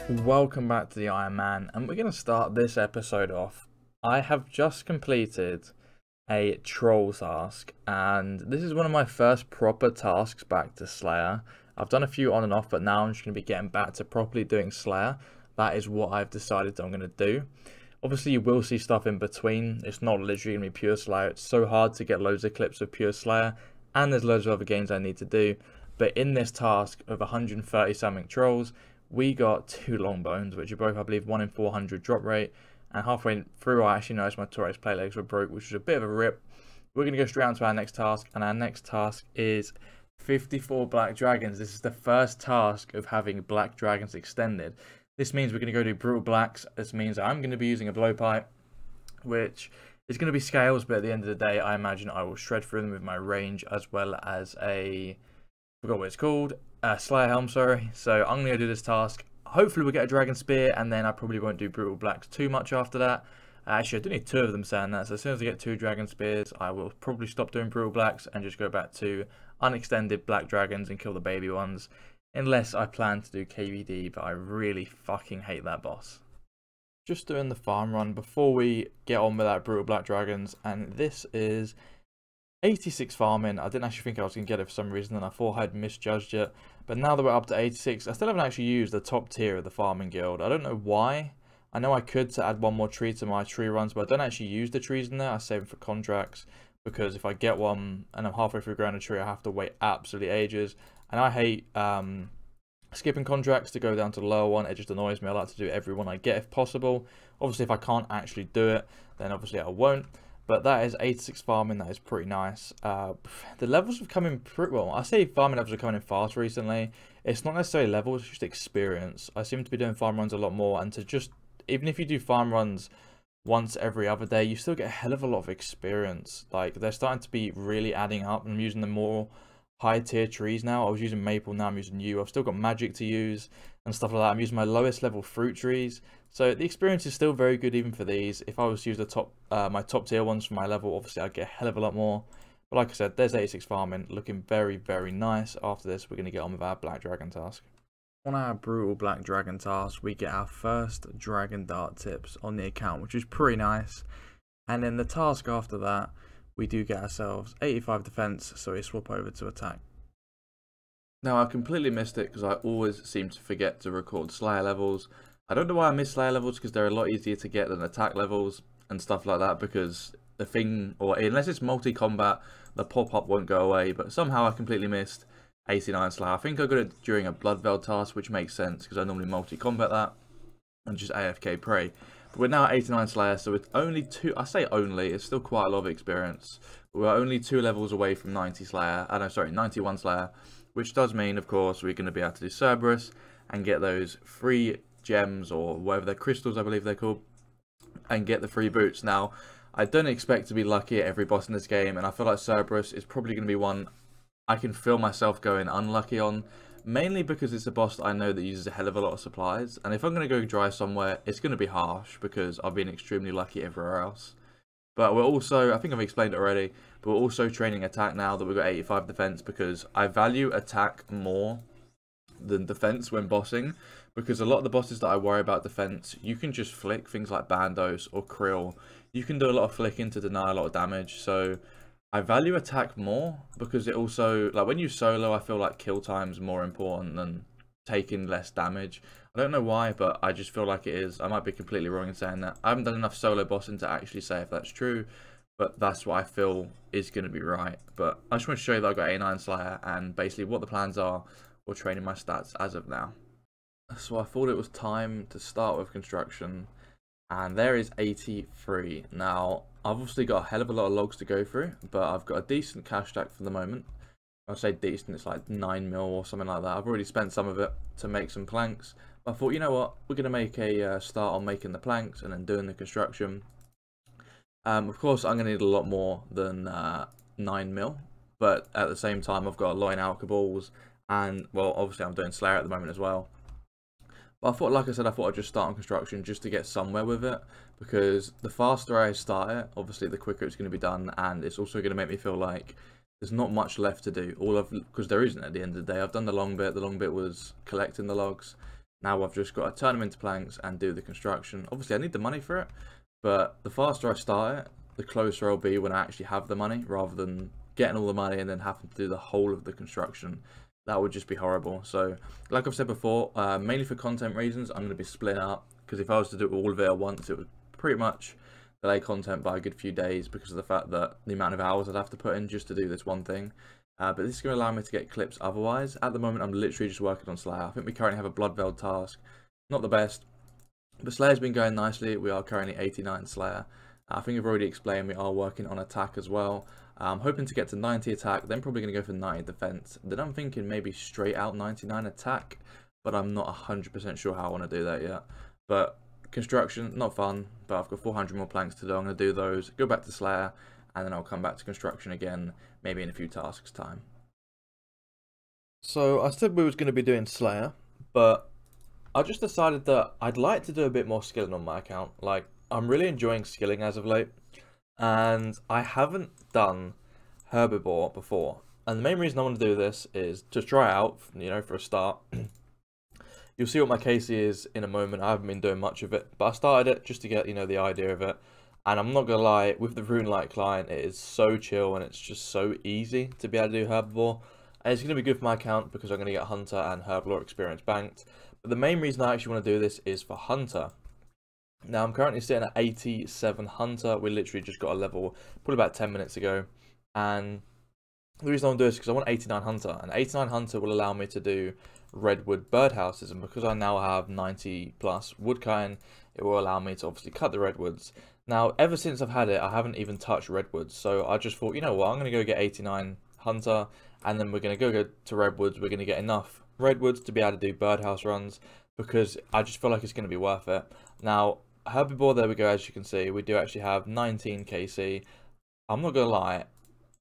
Welcome back to the Ironman, and we're going to start this episode off. I have just completed a troll task, and this is one of my first proper tasks back to Slayer. I've done a few on and off, but now I'm just going to be getting back to properly doing Slayer. That is what I've decided I'm going to do. Obviously, you will see stuff in between. It's not literally going to be pure Slayer. It's so hard to get loads of clips of pure Slayer, and there's loads of other games I need to do. But in this task of 130 something trolls, we got 2 long bones, which are both, I believe, 1 in 400 drop rate. And halfway through, I actually noticed my Torres play legs were broke, which was a bit of a rip. We're going to go straight on to our next task, and our next task is 54 black dragons. This is the first task of having black dragons extended. This means we're going to go do brutal blacks. This means I'm going to be using a blowpipe, which is going to be scales, but at the end of the day, I imagine I will shred through them with my range, as well as a, I forgot what it's called, Slayer helm, sorry. So I'm going to do this task. Hopefully we'll get a dragon spear, and then I probably won't do brutal blacks too much after that. Actually, I do need 2 of them saying that, so as soon as I get 2 dragon spears, I will probably stop doing brutal blacks and just go back to unextended black dragons and kill the baby ones. Unless I plan to do KVD, but I really fucking hate that boss. Just doing the farm run before we get on with that brutal black dragons, and this is 86 farming. I didn't actually think I was going to get it for some reason, and I thought I'd misjudged it. But now that we're up to 86, I still haven't actually used the top tier of the farming guild. I don't know why. I know I could to add 1 more tree to my tree runs, but I don't actually use the trees in there. I save them for contracts, because if I get one and I'm halfway through growing a tree, I have to wait absolutely ages. And I hate skipping contracts to go down to the lower one. It just annoys me. I like to do every one I get if possible. Obviously, if I can't actually do it, then obviously I won't. But that is 86 farming. That is pretty nice. The levels have come in pretty well. I say farming levels are coming in fast recently. It's not necessarily levels, it's just experience. I seem to be doing farm runs a lot more, and to just, even if you do farm runs once every other day, you still get a hell of a lot of experience. Like, they're starting to be really adding up, and I'm using the more high tier trees now. I was using maple, now I'm using yew. I've still got magic to use and stuff like that. I'm using my lowest level fruit trees, so the experience is still very good even for these. If I was to use the top my top tier ones for my level, obviously I'd get a hell of a lot more. But like I said, there's 86 farming, looking very, very nice. After this, we're going to get on with our black dragon task. On our brutal black dragon task, we get our first dragon dart tips on the account, which is pretty nice. And then the task after that, we do get ourselves 85 defense, so we swap over to attack. Now, I completely missed it because I always seem to forget to record Slayer levels. I don't know why I miss Slayer levels, because they're a lot easier to get than attack levels and stuff like that, because the thing, or unless it's multi-combat, the pop-up won't go away. But somehow I completely missed 89 Slayer. I think I got it during a Bloodveil task, which makes sense because I normally multi-combat that and just AFK pray. But we're now at 89 Slayer, so it's only 2, I say only, it's still quite a lot of experience. But we're only 2 levels away from 90 Slayer, no, sorry, 91 Slayer, which does mean, of course, we're going to be able to do Cerberus and get those free gems, or whatever they're, crystals I believe they're called, and get the free boots. Now, I don't expect to be lucky at every boss in this game, and I feel like Cerberus is probably going to be one I can feel myself going unlucky on, mainly because it's a boss that I know that uses a hell of a lot of supplies, and if I'm going to go dry somewhere, it's going to be harsh because I've been extremely lucky everywhere else. But we're also, I think I've explained it already, but we're also training attack now that we've got 85 defense, because I value attack more than defense when bossing, because a lot of the bosses that I worry about defense, you can just flick, things like Bandos or Krill. You can do a lot of flicking to deny a lot of damage, so I value attack more, because it also, like when you solo, I feel like kill time's more important than taking less damage. I don't know why, but I just feel like it is. I might be completely wrong in saying that. I haven't done enough solo bossing to actually say if that's true, but that's what I feel is going to be right. But I just want to show you that I got 89 Slayer, and basically what the plans are for training my stats as of now. So I thought it was time to start with construction, and there is 83. Now, I've obviously got a hell of a lot of logs to go through, but I've got a decent cash stack for the moment. I'll say decent, it's like 9 mil or something like that. I've already spent some of it to make some planks. But I thought, you know what, we're going to make a start on making the planks and then doing the construction. Of course, I'm going to need a lot more than 9 mil, but at the same time, I've got a lot in alcohols, and, well, obviously I'm doing Slayer at the moment as well. But I thought, like I said, I thought I'd just start on construction just to get somewhere with it, because the faster I start it, obviously the quicker it's going to be done, and it's also going to make me feel like there's not much left to do. Because there isn't at the end of the day. I've done the long bit. The long bit was collecting the logs. Now I've just got to turn them into planks and do the construction. Obviously I need the money for it, but the faster I start it, the closer I'll be when I actually have the money, rather than getting all the money and then having to do the whole of the construction. That would just be horrible. So like I've said before, mainly for content reasons, I'm going to be splitting up, because if I was to do all of it at once, it would pretty much delay content by a good few days, because of the fact that the amount of hours I'd have to put in just to do this one thing. But this is going to allow me to get clips otherwise. At the moment, I'm literally just working on Slayer. I think we currently have a Blood Veil task. Not the best, but Slayer's been going nicely. We are currently 89 Slayer. I think I've already explained we are working on attack as well. I'm hoping to get to 90 attack, then probably going to go for 90 defense. Then I'm thinking maybe straight out 99 attack, but I'm not 100% sure how I want to do that yet. But construction, not fun, but I've got 400 more planks to do. I'm going to do those, go back to Slayer, and then I'll come back to construction again, maybe in a few tasks time. So I said we was going to be doing Slayer, but I just decided that I'd like to do a bit more skilling on my account. Like, I'm really enjoying skilling as of late, and I haven't done Herbivore before. And the main reason I want to do this is to try out, you know, for a start. You'll see what my KC is in a moment. I haven't been doing much of it, but I started it just to get, you know, the idea of it. And I'm not gonna lie, with the Rune Light client, it is so chill and it's just so easy to be able to do Herbivore. And it's gonna be good for my account because I'm gonna get Hunter and Herblore experience banked. But the main reason I actually want to do this is for Hunter. Now I'm currently sitting at 87 Hunter. We literally just got a level probably about 10 minutes ago. And the reason I want to do this is because I want 89 Hunter. And 89 Hunter will allow me to do redwood birdhouses. And because I now have 90 plus woodcutting, it will allow me to obviously cut the redwoods. Now, ever since I've had it, I haven't even touched redwoods. So I just thought, you know what, I'm going to go get 89 Hunter. And then we're going to go to redwoods. We're going to get enough redwoods to be able to do birdhouse runs, because I just feel like it's going to be worth it. Now, Herbivore, there we go, as you can see, we do actually have 19 KC. I'm not going to lie,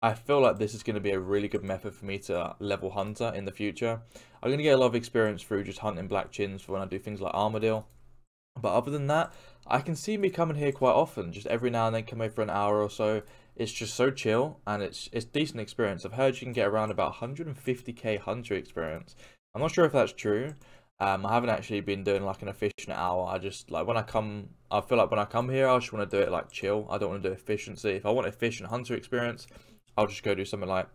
I feel like this is going to be a really good method for me to level Hunter in the future. I'm going to get a lot of experience through just hunting black chins for when I do things like Armadillo. But other than that, I can see me coming here quite often, just every now and then come over for an hour or so. It's just so chill, and it's decent experience. I've heard you can get around about 150k Hunter experience. I'm not sure if that's true. I haven't actually been doing like an efficient hour. I just, like, I feel like when I come here, I just want to do it like chill. I don't want to do efficiency. If I want efficient Hunter experience, I'll just go do something like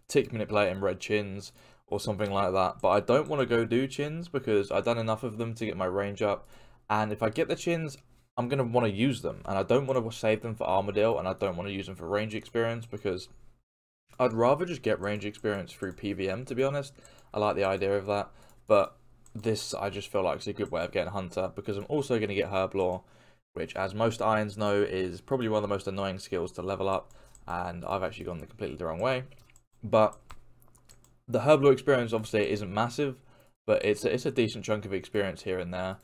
tick manipulating red chins or something like that. But I don't want to go do chins because I've done enough of them to get my range up. And if I get the chins, I'm going to want to use them. And I don't want to save them for Armadillo, and I don't want to use them for range experience, because I'd rather just get range experience through PVM, to be honest. I like the idea of that. But this, I just feel like it's a good way of getting Hunter, because I'm also going to get Herblore, which, as most Irons know, is probably one of the most annoying skills to level up. And I've actually gone completely the wrong way. But the Herblore experience obviously isn't massive, but it's a decent chunk of experience here and there.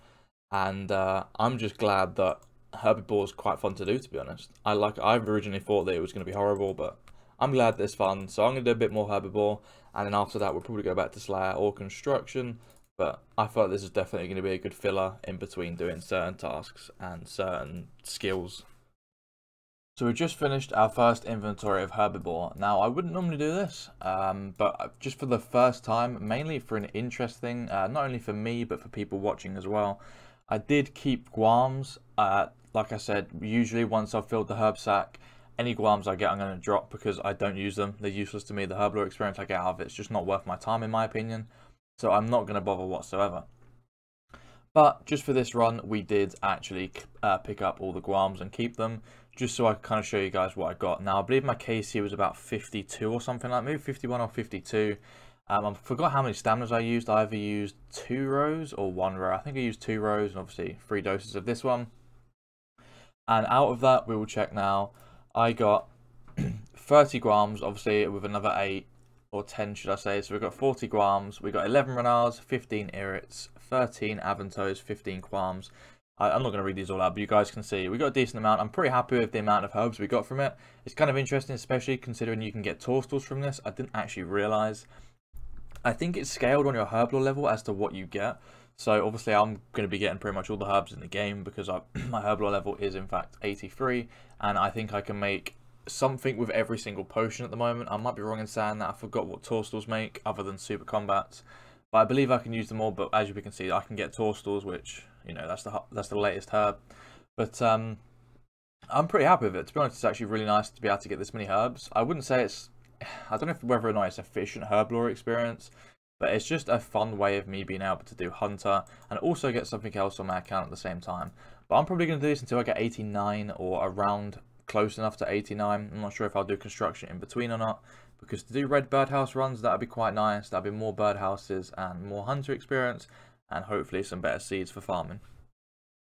And I'm just glad that Herbivore is quite fun to do, to be honest. I've originally thought that it was going to be horrible, but I'm glad that it's fun. So I'm going to do a bit more Herbivore, and then after that we'll probably go back to Slayer or Construction. But I feel like this is definitely going to be a good filler in between doing certain tasks and certain skills. So we just finished our first inventory of Herbivore. Now, I wouldn't normally do this, but just for the first time, mainly for an interest thing, not only for me, but for people watching as well. I did keep guams. Like I said, usually once I've filled the herb sack, any guams I get I'm going to drop because I don't use them. They're useless to me. The Herblore experience I get out of it's just not worth my time, in my opinion. So I'm not going to bother whatsoever. But just for this run, we did actually pick up all the guams and keep them, just so I can kind of show you guys what I got. Now, I believe my KC was about 52 or something like that, maybe 51 or 52. I forgot how many staminas I used. I either used 2 rows or 1 row. I think I used 2 rows and obviously 3 doses of this one. And out of that, we will check now. I got 30 guams, obviously with another 8 or 10, should I say. So we've got 40 guams. We got 11 renards, 15 irits, 13 avantos, 15 qualms. I'm not going to read these all out, but you guys can see we got a decent amount. I'm pretty happy with the amount of herbs we got from it. It's kind of interesting, especially considering you can get torstals from this. I didn't actually realize. I think it's scaled on your herblore level as to what you get. So obviously I'm going to be getting pretty much all the herbs in the game because my herblore level is in fact 83, and I think I can make something with every single potion at the moment. I might be wrong in saying that. I forgot what torstals make other than super combats. But I believe I can use them all. But as you can see, I can get toadstools, which, you know, that's the latest herb. But I'm pretty happy with it. To be honest, it's actually really nice to be able to get this many herbs. I wouldn't say it's, I don't know whether or not it's efficient herb lore experience, but it's just a fun way of me being able to do Hunter and also get something else on my account at the same time. But I'm probably going to do this until I get 89 or around close enough to 89. I'm not sure if I'll do construction in between or not, because to do red birdhouse runs, that'd be quite nice. That'd be more birdhouses and more Hunter experience, and hopefully some better seeds for farming.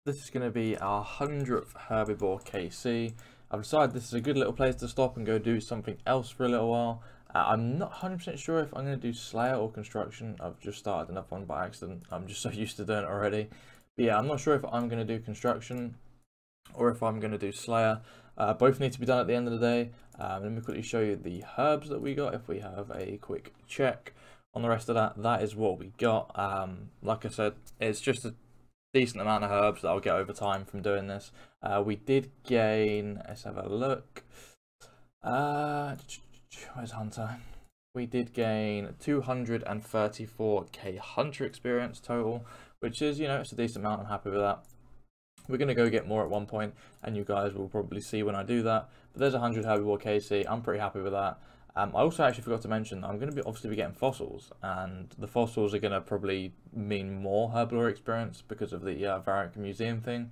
This is going to be our 100th herbivore KC. I've decided this is a good little place to stop and go do something else for a little while. I'm not 100% sure if I'm going to do Slayer or construction. I've just started another one by accident. I'm just so used to doing it already. But yeah, I'm not sure if I'm going to do construction or if I'm going to do Slayer. Both need to be done at the end of the day. Let me quickly show you the herbs that we got. If we have a quick check on the rest of that, that is what we got. Like I said, it's just a decent amount of herbs that I'll get over time from doing this. We did gain, let's have a look. Where's Hunter? We did gain 234k Hunter experience total, which is, you know, it's a decent amount. I'm happy with that. We're going to go get more at one point, and you guys will probably see when I do that. But there's 100 herbivore KC. I'm pretty happy with that. I also actually forgot to mention that I'm going to be obviously getting fossils, and the fossils are going to probably mean more herblore experience because of the Variant Museum thing,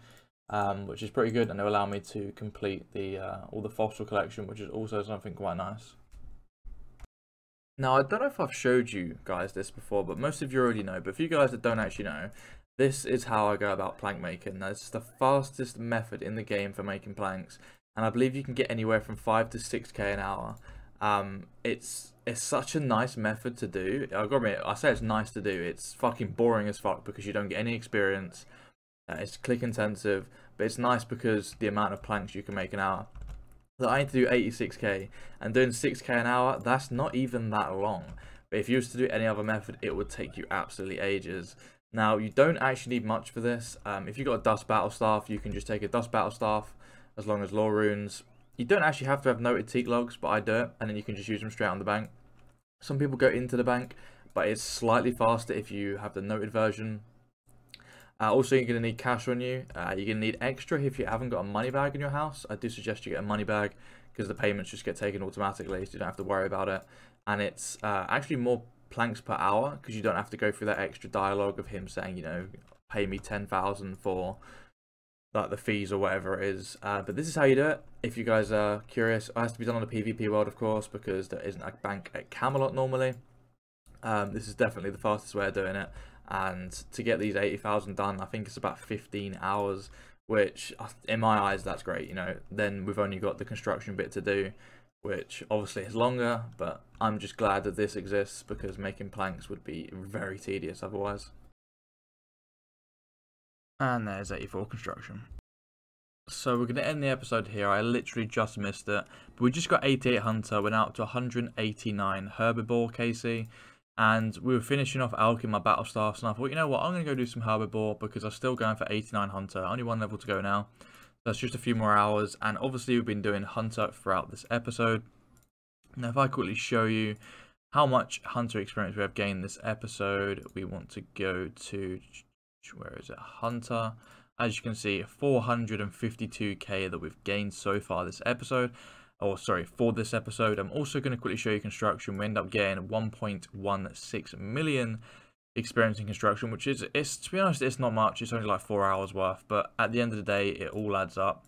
which is pretty good, and they'll allow me to complete the all the fossil collection, which is also something quite nice. Now, I don't know if I've showed you guys this before, but most of you already know. But for you guys that don't actually know, this is how I go about plank making. Now, it's the fastest method in the game for making planks, and I believe you can get anywhere from 5 to 6k an hour. It's such a nice method to do. I've got to admit, I say it's nice to do. It's fucking boring as fuck because you don't get any experience. It's click intensive, but it's nice because the amount of planks you can make an hour. So I need to do 86k, and doing 6k an hour, that's not even that long. But if you was to do any other method, it would take you absolutely ages. Now, you don't actually need much for this. If you've got a dust battle staff, you can just take a dust battle staff as long as lore runes. You don't actually have to have noted teak logs, but I do it, and then you can just use them straight on the bank. Some people go into the bank, but it's slightly faster if you have the noted version. Also, you're going to need cash on you. You're going to need extra if you haven't got a money bag in your house. I do suggest you get a money bag because the payments just get taken automatically, so you don't have to worry about it. And it's actually more planks per hour because you don't have to go through that extra dialogue of him saying, you know, pay me 10,000 for like the fees or whatever it is. But this is how you do it. If you guys are curious, it has to be done on the PvP world, of course, because there isn't a bank at Camelot normally. This is definitely the fastest way of doing it. And to get these 80,000 done, I think it's about 15 hours, which in my eyes, that's great. You know, then we've only got the construction bit to do, which obviously is longer, but I'm just glad that this exists because making planks would be very tedious otherwise. And there's 84 construction. So we're going to end the episode here. I literally just missed it, but we just got 88 Hunter, went out to 189 Herbivore KC. And we were finishing off alching my battle staffs, and I thought, you know what, I'm going to go do some herbivore because I'm still going for 89 Hunter. Only one level to go now. That's just a few more hours, and obviously we've been doing Hunter throughout this episode. Now, if I quickly show you how much Hunter experience we have gained this episode, we want to go to, where is it, Hunter. As you can see, 452k that we've gained so far this episode. Oh, sorry, for this episode. I'm also going to quickly show you construction. We end up getting 1.16 million experience in construction, which is, to be honest, it's not much. It's only like 4 hours worth, but at the end of the day, it all adds up.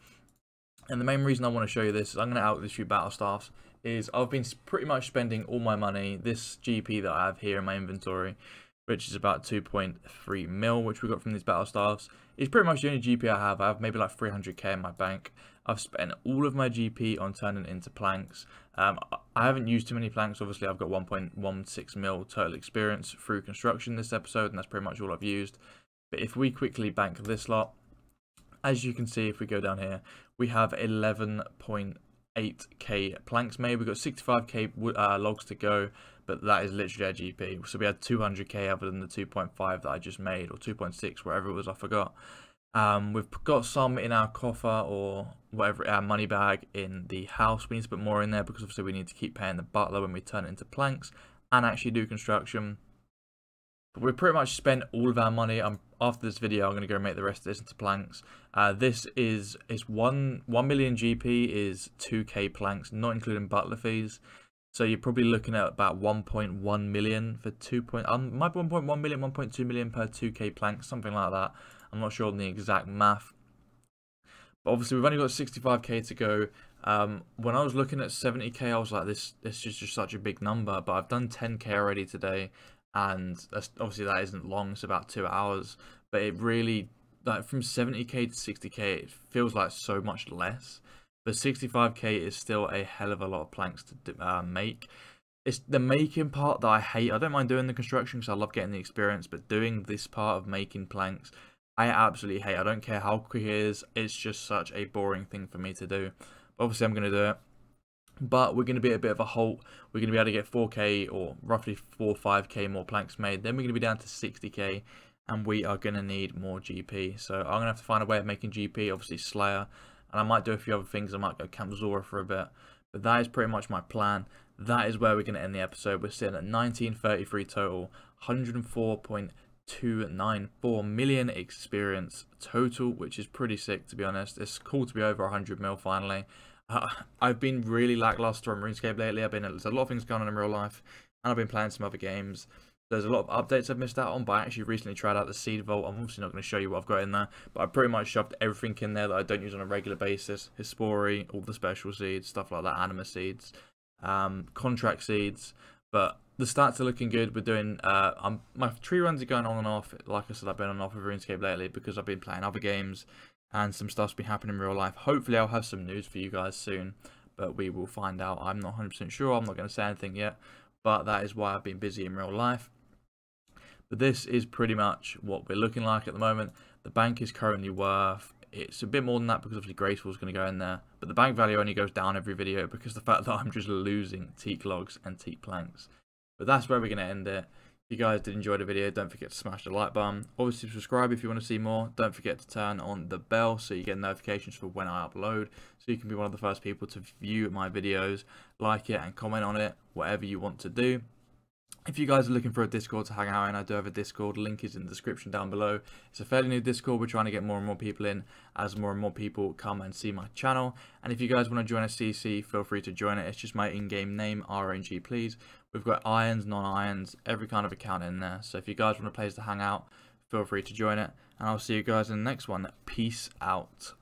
And the main reason I want to show you this is I'm going to out this few battle staffs. Is I've been pretty much spending all my money. This GP that I have here in my inventory, which is about 2.3 mil, which we got from these battle staffs, is pretty much the only GP I have. I have maybe like 300k in my bank. I've spent all of my GP on turning into planks. I haven't used too many planks. Obviously, I've got 1.16 mil total experience through construction this episode, and that's pretty much all I've used. But if we quickly bank this lot, as you can see, if we go down here, we have 11.8k planks made. We've got 65k logs to go, but that is literally our GP. So we had 200k other than the 2.5 that I just made, or 2.6, wherever it was, I forgot. We've got some in our coffer or whatever, our money bag in the house. We need to put more in there because obviously we need to keep paying the butler when we turn it into planks and actually do construction. But we pretty much spent all of our money. After this video, I'm going to go make the rest of this into planks. This is 1 million GP is 2k planks, not including butler fees. So you're probably looking at about 1.1 million for 2. Might be 1.1 million, 1.2 million per 2k planks, something like that. I'm not sure on the exact math. But obviously we've only got 65k to go. When I was looking at 70k, I was like, this is just such a big number. But I've done 10k already today, and obviously that isn't long. It's about 2 hours. But it really, like, from 70k to 60k, it feels like so much less. But 65k is still a hell of a lot of planks to make. It's the making part that I hate. I don't mind doing the construction because I love getting the experience, but doing this part of making planks, I absolutely hate. I don't care how quick it is. It's just such a boring thing for me to do. But obviously, I'm going to do it. But we're going to be at a bit of a halt. We're going to be able to get 4k or roughly 4 or 5k more planks made. Then we're going to be down to 60k. And we are going to need more GP. So I'm going to have to find a way of making GP. Obviously, Slayer. And I might do a few other things. I might go Camp Zora for a bit. But that is pretty much my plan. That is where we're going to end the episode. We're sitting at 1933 total. 104.294 million experience total, which is pretty sick, to be honest. It's cool to be over 100 mil finally. I've been really lackluster on RuneScape lately. There's a lot of things going on in real life. And I've been playing some other games. There's a lot of updates I've missed out on, but I actually recently tried out the Seed Vault. I'm obviously not going to show you what I've got in there, but I pretty much shoved everything in there that I don't use on a regular basis. Hispori, all the special seeds, stuff like that, anima seeds, contract seeds. But the stats are looking good. We're doing, my tree runs are going on and off. Like I said, I've been on and off with RuneScape lately because I've been playing other games and some stuff's been happening in real life. Hopefully I'll have some news for you guys soon, but we will find out. I'm not 100% sure. I'm not going to say anything yet, but that is why I've been busy in real life. But this is pretty much what we're looking like at the moment. The bank is currently worth, it's a bit more than that because obviously Graceful is going to go in there. But the bank value only goes down every video because the fact that I'm just losing teak logs and teak planks. But that's where we're going to end it. If you guys did enjoy the video, don't forget to smash the like button. Obviously subscribe if you want to see more. Don't forget to turn on the bell so you get notifications for when I upload. So you can be one of the first people to view my videos, like it and comment on it, whatever you want to do. If you guys are looking for a Discord to hang out in, I do have a Discord. Link is in the description down below. It's a fairly new Discord. We're trying to get more and more people in as more and more people come and see my channel. And if you guys want to join a CC, feel free to join it. It's just my in-game name, RNG Please. We've got irons, non-irons, every kind of account in there. So if you guys want a place to hang out, feel free to join it. And I'll see you guys in the next one. Peace out.